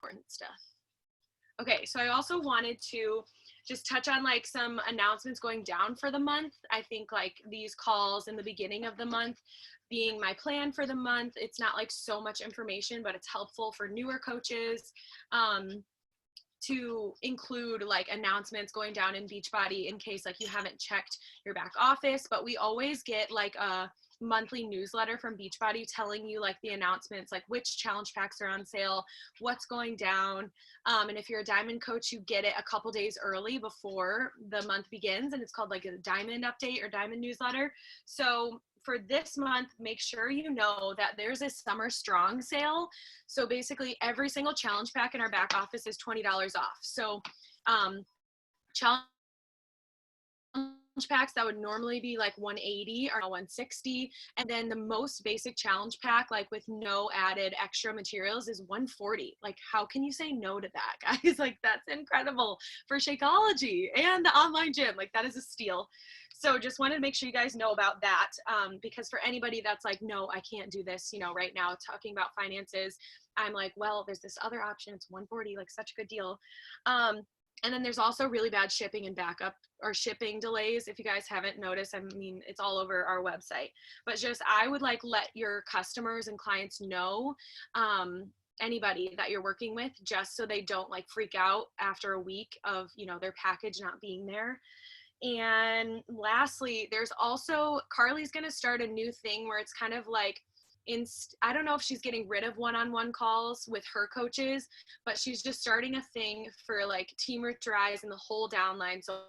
important stuff. Okay, so I also wanted to just touch on like some announcements going down for the month. I think like these calls in the beginning of the month being my plan for the month, it's not like so much information, but it's helpful for newer coaches to include like announcements going down in Beachbody in case like you haven't checked your back office. But we always get like a monthly newsletter from Beachbody telling you like the announcements, like which challenge packs are on sale, what's going down. And if you're a diamond coach, you get it a couple days early before the month begins, and it's called like a diamond update or diamond newsletter. So for this month, make sure you know that there's a summer strong sale. So basically every single challenge pack in our back office is $20 off. So challenge packs that would normally be like $180 are now $160, and then the most basic challenge pack, like with no added extra materials, is $140. Like, how can you say no to that, guys? Like, that's incredible for Shakeology and the online gym. Like, that is a steal. So just wanted to make sure you guys know about that, because for anybody that's like, no, I can't do this, you know, right now talking about finances, I'm like, well, there's this other option, it's $140, like such a good deal. And then there's also really bad shipping and backup or shipping delays. If you guys haven't noticed, I mean, it's all over our website, but just, I would like let your customers and clients know, anybody that you're working with, just so they don't like freak out after a week of, you know, their package not being there. And lastly, there's also, Carly's going to start a new thing where it's kind of like, I don't know if she's getting rid of one-on-one calls with her coaches, but she's just starting a thing for like Team Rich Rise and the whole downline. So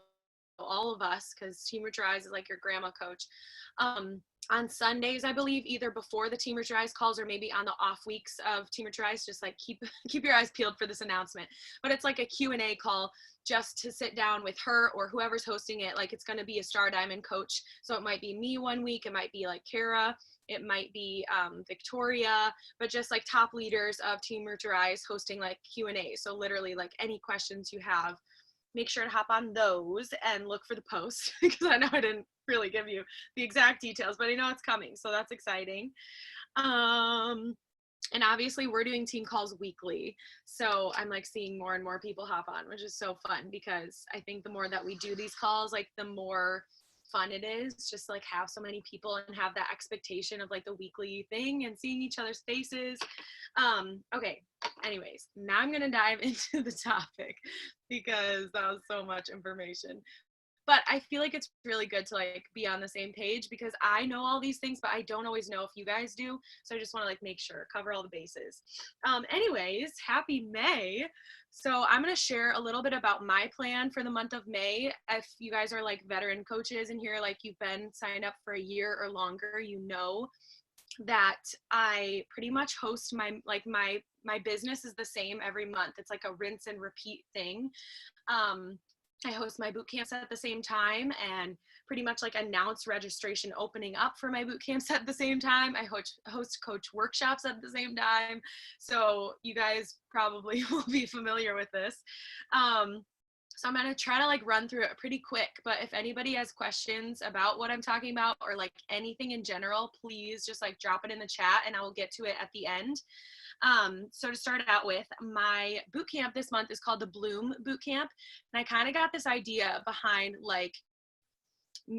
all of us, because Team Rich Rise is like your grandma coach. On Sundays, I believe, either before the Team Rich Rise calls or maybe on the off weeks of Team Rich Rise, just like keep your eyes peeled for this announcement. But it's like a Q&A call just to sit down with her or whoever's hosting it. Like, it's going to be a Star Diamond coach. So it might be me one week. It might be like Kara. It might be Victoria, but just like top leaders of Team Rich Rise hosting like Q&A. So literally like any questions you have, make sure to hop on those and look for the post, because I know I didn't really give you the exact details, but I know it's coming. So that's exciting. And obviously we're doing team calls weekly. So I'm like seeing more and more people hop on, which is so fun, because I think the more that we do these calls, like the more fun it is just to like have so many people and have that expectation of like the weekly thing and seeing each other's faces. Okay, anyways, now I'm gonna dive into the topic because that was so much information. But I feel like it's really good to like be on the same page, because I know all these things, but I don't always know if you guys do. So I just want to like make sure, cover all the bases. Anyways, happy May. So I'm going to share a little bit about my plan for the month of May. If you guys are like veteran coaches in here, like you've been signed up for a year or longer, you know that I pretty much host my business is the same every month. It's like a rinse and repeat thing. I host my boot camps at the same time and pretty much like announce registration opening up for my boot camps at the same time. I host coach workshops at the same time. So you guys probably will be familiar with this. So I'm going to try to like run through it pretty quick, but if anybody has questions about what I'm talking about or like anything in general, please just like drop it in the chat and I will get to it at the end. So to start out with, my boot camp this month is called the Bloom Boot Camp. And I kind of got this idea behind like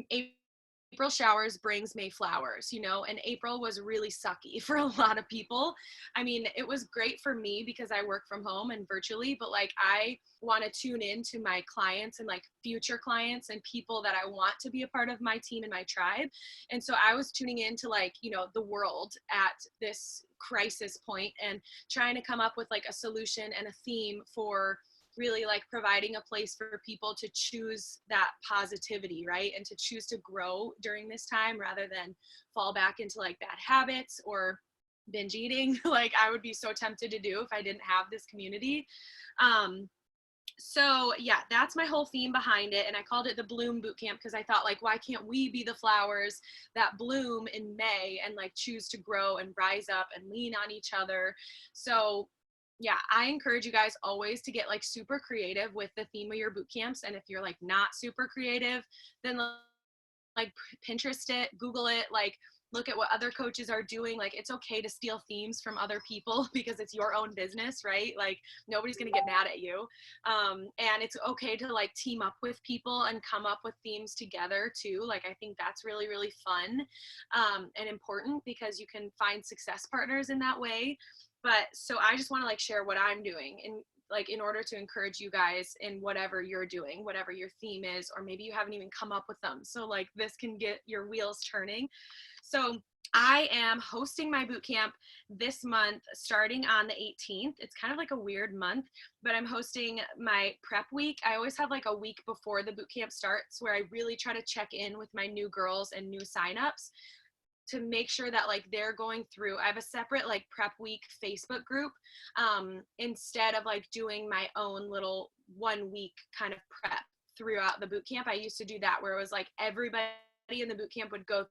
April showers brings May flowers, you know, and April was really sucky for a lot of people. I mean, it was great for me because I work from home and virtually, but like I want to tune in to my clients and like future clients and people that I want to be a part of my team and my tribe. And so I was tuning into like, you know, the world at this crisis point and trying to come up with like a solution and a theme for really like providing a place for people to choose that positivity, right? And to choose to grow during this time rather than fall back into like bad habits or binge eating, like I would be so tempted to do if I didn't have this community. So yeah, that's my whole theme behind it. And I called it the Bloom Boot Camp because I thought like, why can't we be the flowers that bloom in May and like choose to grow and rise up and lean on each other? So yeah, I encourage you guys always to get like super creative with the theme of your boot camps. And if you're like not super creative, then like Pinterest it, Google it, like look at what other coaches are doing. Like, it's okay to steal themes from other people because it's your own business, right? Like, nobody's going to get mad at you. And it's okay to like team up with people and come up with themes together too. Like, I think that's really, really fun and important because you can find success partners in that way. But so I just want to like share what I'm doing in order to encourage you guys in whatever you're doing, whatever your theme is, or maybe you haven't even come up with them. So like this can get your wheels turning. So I am hosting my boot camp this month, starting on the 18th. It's kind of like a weird month, but I'm hosting my prep week. I always have like a week before the boot camp starts where I really try to check in with my new girls and new signups to make sure that like they're going through. I have a separate like prep week Facebook group instead of like doing my own little 1 week kind of prep throughout the boot camp. I used to do that where it was like everybody in the boot camp would go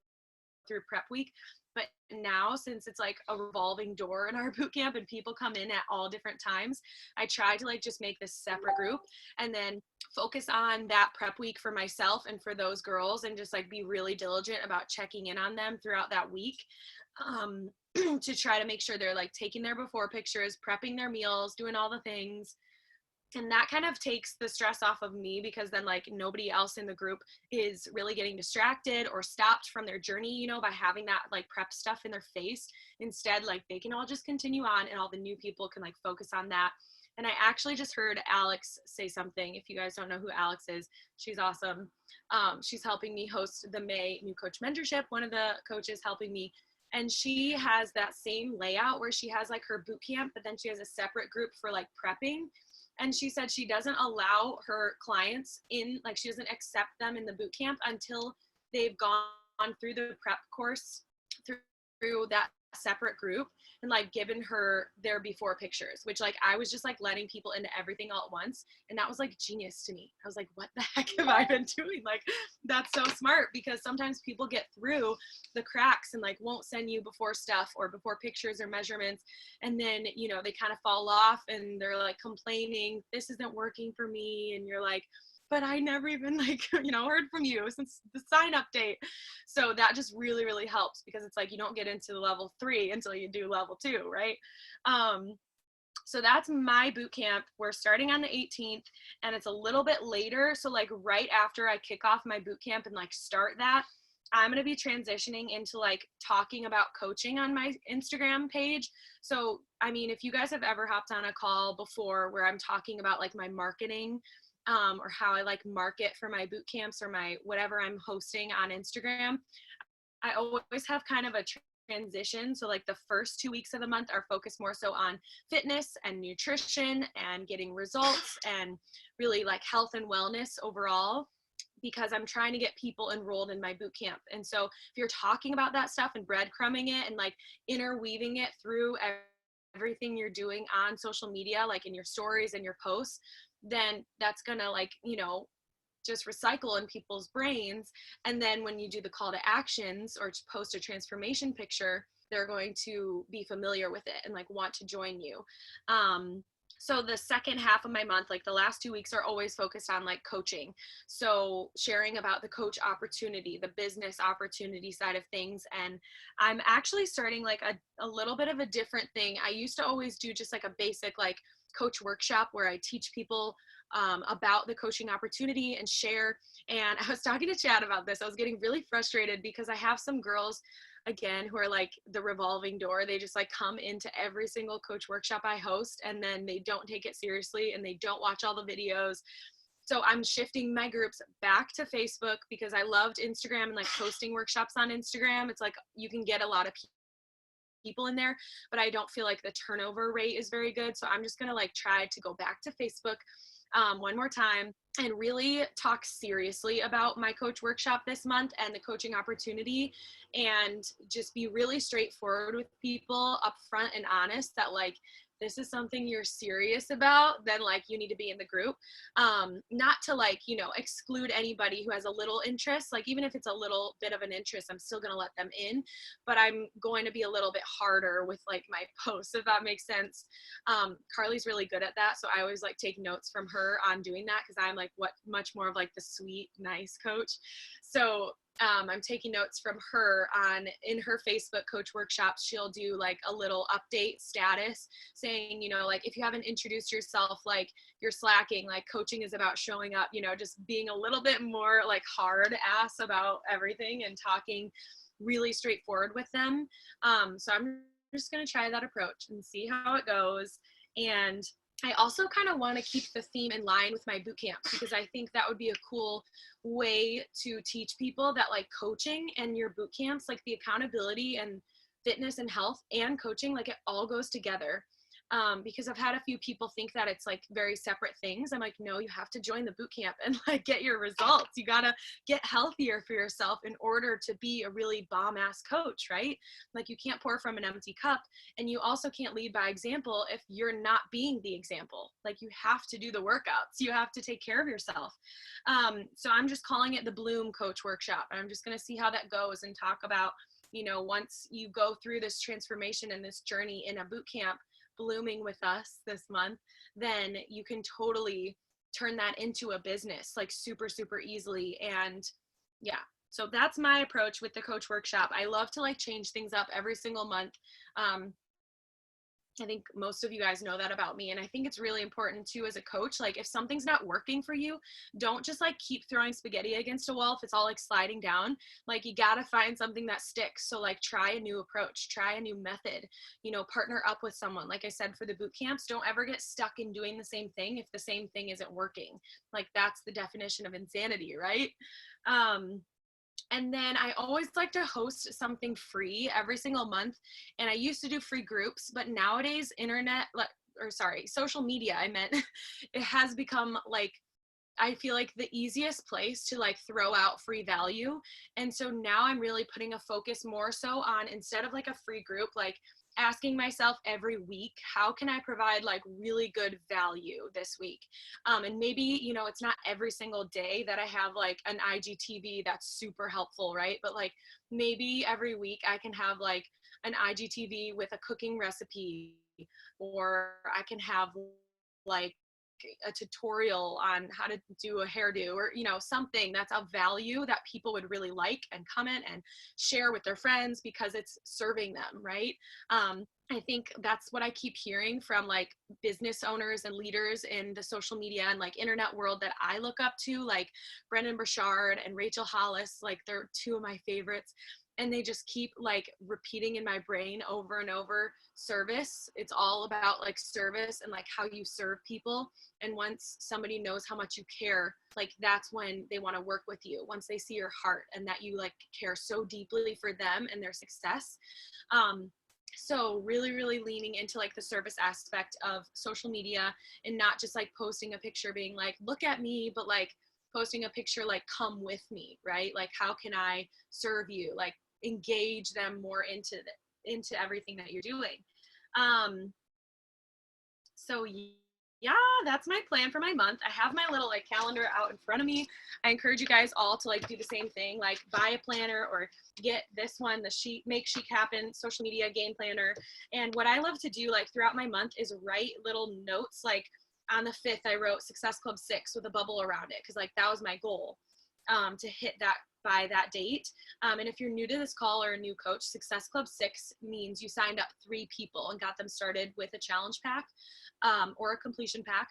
through prep week. But now, since it's like a revolving door in our boot camp and people come in at all different times, I try to like just make this separate group and then focus on that prep week for myself and for those girls and just like be really diligent about checking in on them throughout that week to try to make sure they're like taking their before pictures, prepping their meals, doing all the things. And that kind of takes the stress off of me because then like nobody else in the group is really getting distracted or stopped from their journey, you know, by having that like prep stuff in their face. Instead, like they can all just continue on and all the new people can like focus on that. And I actually just heard Alex say something. If you guys don't know who Alex is, she's awesome. She's helping me host the May New Coach Mentorship, one of the coaches helping me. And she has that same layout where she has like her boot camp, but then she has a separate group for like prepping. And she said she doesn't allow her clients in, like she doesn't accept them in the boot camp until they've gone through the prep course through that separate group and like given her their before pictures, which like I was just like letting people into everything all at once. And that was like genius to me. I was like, what the heck have I been doing? Like, that's so smart because sometimes people get through the cracks and like won't send you before stuff or before pictures or measurements. And then, you know, they kind of fall off and they're like complaining, this isn't working for me. And you're like, but I never even like, you know, heard from you since the sign up date. So that just really, really helps because it's like, you don't get into level 3 until you do level 2, right? So that's my boot camp. We're starting on the 18th and it's a little bit later. So like right after I kick off my boot camp and like start that, I'm going to be transitioning into like talking about coaching on my Instagram page. So, I mean, if you guys have ever hopped on a call before where I'm talking about like my marketing or how I like market for my boot camps or my whatever I'm hosting on Instagram, I always have kind of a transition. So like the first 2 weeks of the month are focused more so on fitness and nutrition and getting results and really like health and wellness overall, because I'm trying to get people enrolled in my boot camp. And so if you're talking about that stuff and breadcrumbing it and like interweaving it through everything you're doing on social media, like in your stories and your posts, then that's gonna like, you know, just recycle in people's brains. And then when you do the call to actions or to post a transformation picture, they're going to be familiar with it and like want to join you. So the second half of my month, like the last 2 weeks, are always focused on like coaching. So sharing about the coach opportunity, the business opportunity side of things. And I'm actually starting like a little bit of a different thing. I used to always do just like a basic like coach workshop where I teach people about the coaching opportunity and share. And I was talking to Chad about this. I was getting really frustrated because I have some girls, again, who are like the revolving door. They just like come into every single coach workshop I host and then they don't take it seriously and they don't watch all the videos. So I'm shifting my groups back to Facebook because I loved Instagram and like posting workshops on Instagram. It's like you can get a lot of people in there, but I don't feel like the turnover rate is very good. So I'm just going to like try to go back to Facebook one more time and really talk seriously about my coach workshop this month and the coaching opportunity, and just be really straightforward with people upfront and honest that like, this is something you're serious about, then like you need to be in the group. Not to like, you know, exclude anybody who has a little interest. Like even if it's a little bit of an interest, I'm still going to let them in, but I'm going to be a little bit harder with like my posts, if that makes sense. Carly's really good at that. So I always like take notes from her on doing that because I'm like much more of like the sweet, nice coach. So I'm taking notes from her in her Facebook coach workshops. She'll do like a little update status saying, like if you haven't introduced yourself, like you're slacking, like coaching is about showing up, just being a little bit more like hard ass about everything and talking really straightforward with them. So I'm just going to try that approach and see how it goes. And I also kind of want to keep the theme in line with my boot camp, because I think that would be a cool way to teach people that like coaching and your boot camps, like the accountability and fitness and health and coaching, like it all goes together. Because I've had a few people think that it's like very separate things. I'm like, no, you have to join the boot camp and like get your results. You got to get healthier for yourself in order to be a really bomb ass coach, right? Like you can't pour from an empty cup, and you also can't lead by example if you're not being the example. Like you have to do the workouts. You have to take care of yourself. So I'm just calling it the Bloom Coach Workshop. And I'm just going to see how that goes and talk about, once you go through this transformation and this journey in a boot camp, blooming with us this month, then you can totally turn that into a business like super, super easily. And yeah, so that's my approach with the coach workshop. I love to like change things up every single month. I think most of you guys know that about me. And I think it's really important too, as a coach, like if something's not working for you, don't just like keep throwing spaghetti against a wall. If it's all like sliding down, like you got to find something that sticks. So like try a new approach, try a new method, partner up with someone. Like I said, for the boot camps, don't ever get stuck in doing the same thing if the same thing isn't working. Like that's the definition of insanity, right? And then I always like to host something free every single month. And I used to do free groups, but nowadays social media, it has become like, I feel like the easiest place to like throw out free value. And so now I'm really putting a focus more so on, instead of like a free group, like asking myself every week, how can I provide like really good value this week? And maybe, it's not every single day that I have like an IGTV that's super helpful, right? But like maybe every week I can have like an IGTV with a cooking recipe, or I can have like a tutorial on how to do a hairdo, or something that's of value that people would really like and comment and share with their friends because it's serving them, right? I think that's what I keep hearing from like business owners and leaders in the social media and like internet world that I look up to, like Brendan Burchard and Rachel Hollis. Like they're two of my favorites. And they just keep like repeating in my brain over and over, service. It's all about like service and like how you serve people. And once somebody knows how much you care, like that's when they want to work with you. Once they see your heart and that you like care so deeply for them and their success. So really, really leaning into like the service aspect of social media, and not just like posting a picture being like, look at me, but like posting a picture like, come with me, right? Like, how can I serve you? Like engage them more into everything that you're doing. So yeah, that's my plan for my month. I have my little like calendar out in front of me. I encourage you guys all to like do the same thing, like buy a planner or get this one, the Sheet, Make Chic Happen social media game planner. And what I love to do like throughout my month is write little notes. Like on the 5th, I wrote Success Club 6 with a bubble around it, because like that was my goal, to hit that by that date. And if you're new to this call or a new coach, Success Club 6 means you signed up 3 people and got them started with a challenge pack, or a completion pack.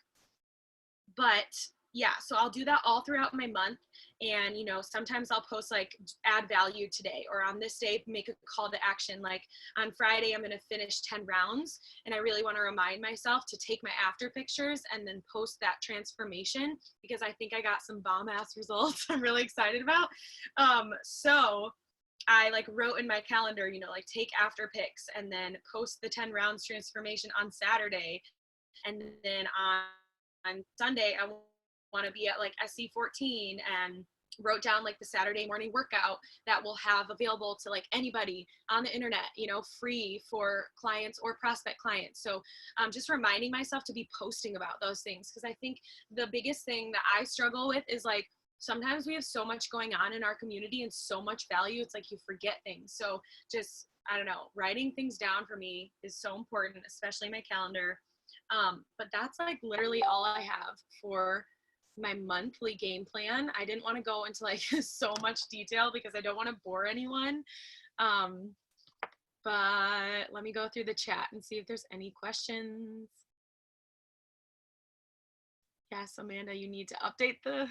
But yeah, so I'll do that all throughout my month. And, sometimes I'll post like add value today, or on this day, make a call to action. Like on Friday, I'm going to finish 10 rounds. And I really want to remind myself to take my after pictures and then post that transformation, because I think I got some bomb ass results I'm really excited about. So I like wrote in my calendar, like take after pics and then post the 10 rounds transformation on Saturday. And then on Sunday, I want to be at like SC14, and wrote down like the Saturday morning workout that we'll have available to like anybody on the internet, free for clients or prospect clients. So just reminding myself to be posting about those things, because I think the biggest thing that I struggle with is like, sometimes we have so much going on in our community and so much value, it's like you forget things. So just, I don't know, writing things down for me is so important, especially my calendar. But that's like literally all I have for my monthly game plan. I didn't want to go into like so much detail because I don't want to bore anyone. But let me go through the chat and see if there's any questions. Yes, Amanda, you need to update the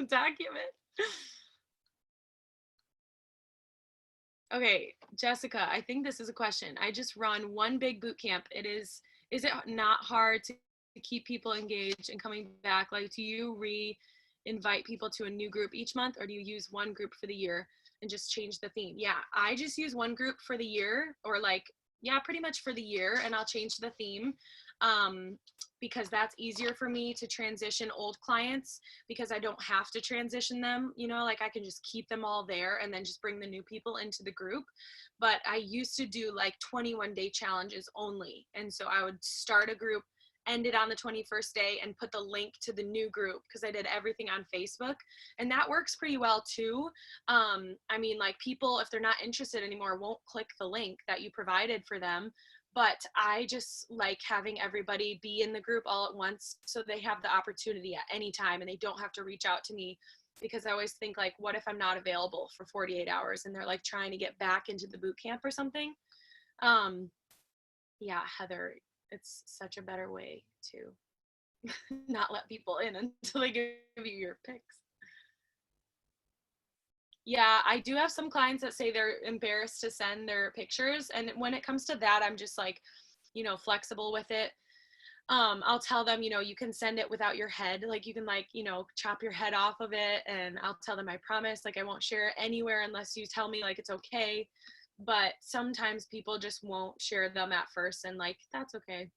document. Okay, Jessica, I think this is a question. I just run one big boot camp. Is it not hard to keep people engaged and coming back? Like, do you invite people to a new group each month, or do you use one group for the year and just change the theme? Yeah, I just use one group for the year, or like, yeah, pretty much for the year, and I'll change the theme. Because that's easier for me to transition old clients, because I don't have to transition them, you know, like I can just keep them all there and then just bring the new people into the group. But I used to do like 21-day challenges only. And so I would start a group, end it on the 21st day, and put the link to the new group, because I did everything on Facebook, and that works pretty well too. I mean, like, people, if they're not interested anymore, won't click the link that you provided for them. But I just like having everybody be in the group all at once, so they have the opportunity at any time and they don't have to reach out to me, because I always think, like, what if I'm not available for 48 hours and they're like trying to get back into the boot camp or something? Yeah, Heather, it's such a better way to not let people in until they give you your picks. Yeah, I do have some clients that say they're embarrassed to send their pictures. And when it comes to that, I'm just like, you know, flexible with it. I'll tell them, you know, you can send it without your head. Like, you can, like, you know, chop your head off of it. And I'll tell them, I promise, like, I won't share it anywhere unless you tell me, like, it's okay. But sometimes people just won't share them at first, and like, that's okay.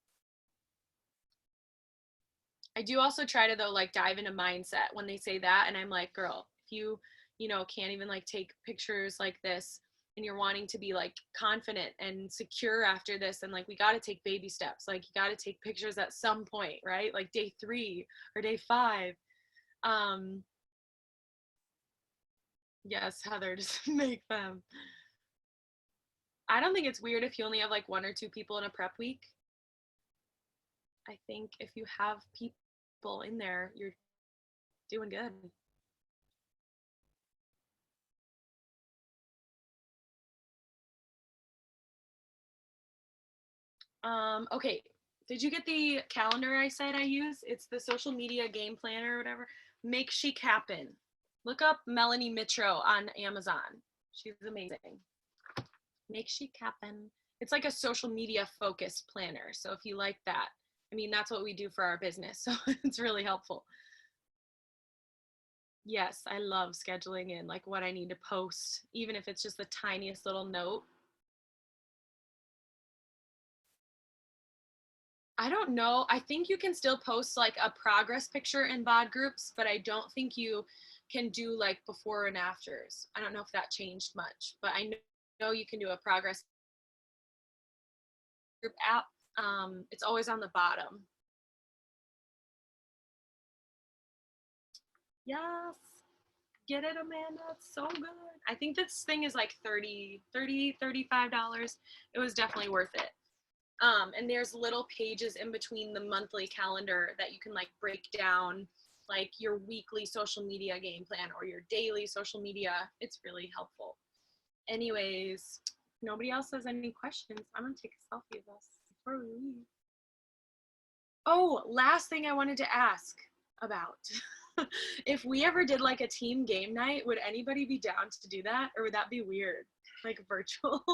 I do also try to, though, like, dive into mindset when they say that. And I'm like, girl, if you know, can't even like take pictures like this, and you're wanting to be like confident and secure after this, and like, we got to take baby steps. Like, you got to take pictures at some point, right? Like day 3 or day 5. Yes, Heather, just make them. I don't think it's weird if you only have like 1 or 2 people in a prep week. I think if you have people in there, you're doing good. Okay. Did you get the calendar I said I use? It's the social media game planner or whatever. Make Chic Happen. Look up Melanie Mitro on Amazon. She's amazing. Make Chic Happen. It's like a social media focused planner. So if you like that, I mean, that's what we do for our business. So it's really helpful. Yes, I love scheduling in like what I need to post, even if it's just the tiniest little note. I don't know. I think you can still post like a progress picture in bod groups, but I don't think you can do like before and afters. I don't know if that changed much, but I know you can do a progress group app. It's always on the bottom. Yes. Get it, Amanda. It's so good. I think this thing is like $35. It was definitely worth it. And there's little pages in between the monthly calendar that you can like break down like your weekly social media game plan or your daily social media. It's really helpful. Anyways, nobody else has any questions. I'm gonna take a selfie of us before we leave. Oh, last thing I wanted to ask about. If we ever did like a team game night, would anybody be down to do that? Or would that be weird? Like virtual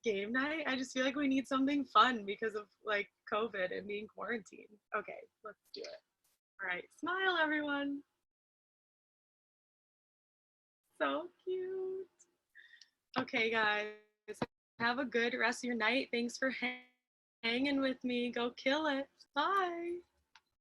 game night? I just feel like we need something fun because of like COVID and being quarantined. Okay, let's do it. All right, smile everyone. So cute. Okay, guys, have a good rest of your night. Thanks for hanging with me. Go kill it. Bye.